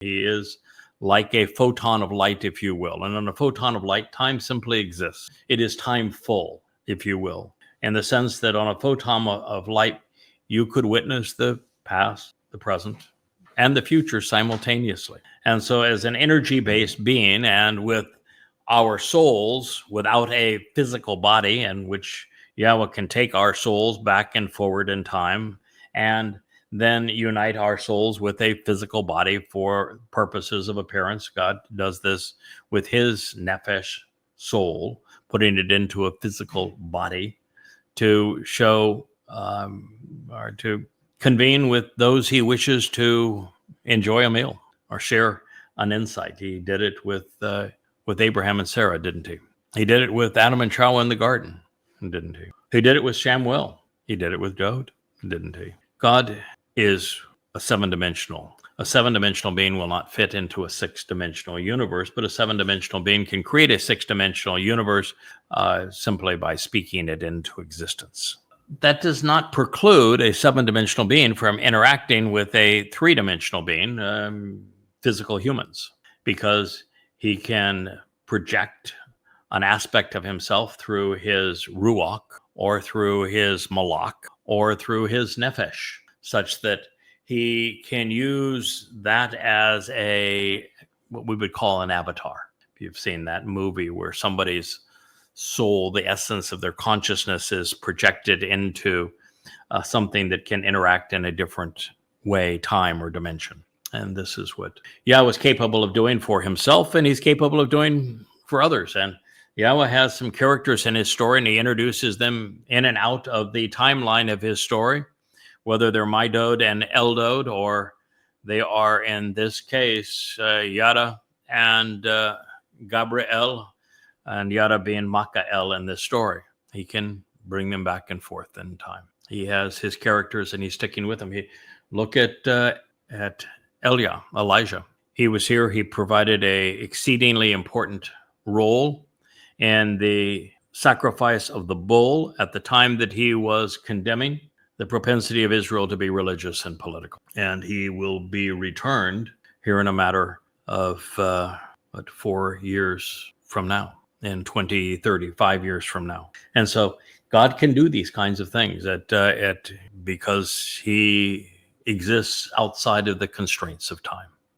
He is like a photon of light, if you will. And on a photon of light, time simply exists. It is time full, if you will, in the sense that on a photon of light, you could witness the past, the present, and the future simultaneously. And so as an energy-based being, and with our souls without a physical body, in which Yahweh can take our souls back and forward in time and then unite our souls with a physical body for purposes of appearance. God does this with his nephesh soul, putting it into a physical body to show or to convene with those he wishes to enjoy a meal or share an insight. He did it with Abraham and Sarah, didn't he? He did it with Adam and Chau in the garden, didn't he? He did it with Shamuel. He did it with Dode, didn't he? God is a seven-dimensional. A seven-dimensional being will not fit into a six-dimensional universe, but a seven-dimensional being can create a six-dimensional universe simply by speaking it into existence. That does not preclude a seven-dimensional being from interacting with a three-dimensional being, physical humans, because he can project an aspect of himself through his ruach or through his malach or through his nephesh, such that he can use that as what we would call an avatar. If you've seen that movie where somebody's soul, the essence of their consciousness, is projected into something that can interact in a different way, time, or dimension. And this is what Yahweh is capable of doing for himself, and he's capable of doing for others. And Yahweh has some characters in his story, and he introduces them in and out of the timeline of his story, whether they're Midod and Eldod, or they are, in this case, Yada and Gabriel, and Yada being Makael in this story. He can bring them back and forth in time. He has his characters, and he's sticking with them. Look at Elijah. He was here. He provided a exceedingly important role in the sacrifice of the bull at the time that he was condemning the propensity of Israel to be religious and political. And he will be returned here in a matter of 4 years from now, in 2030, 5 years from now. And so God can do these kinds of things because he exists outside of the constraints of time.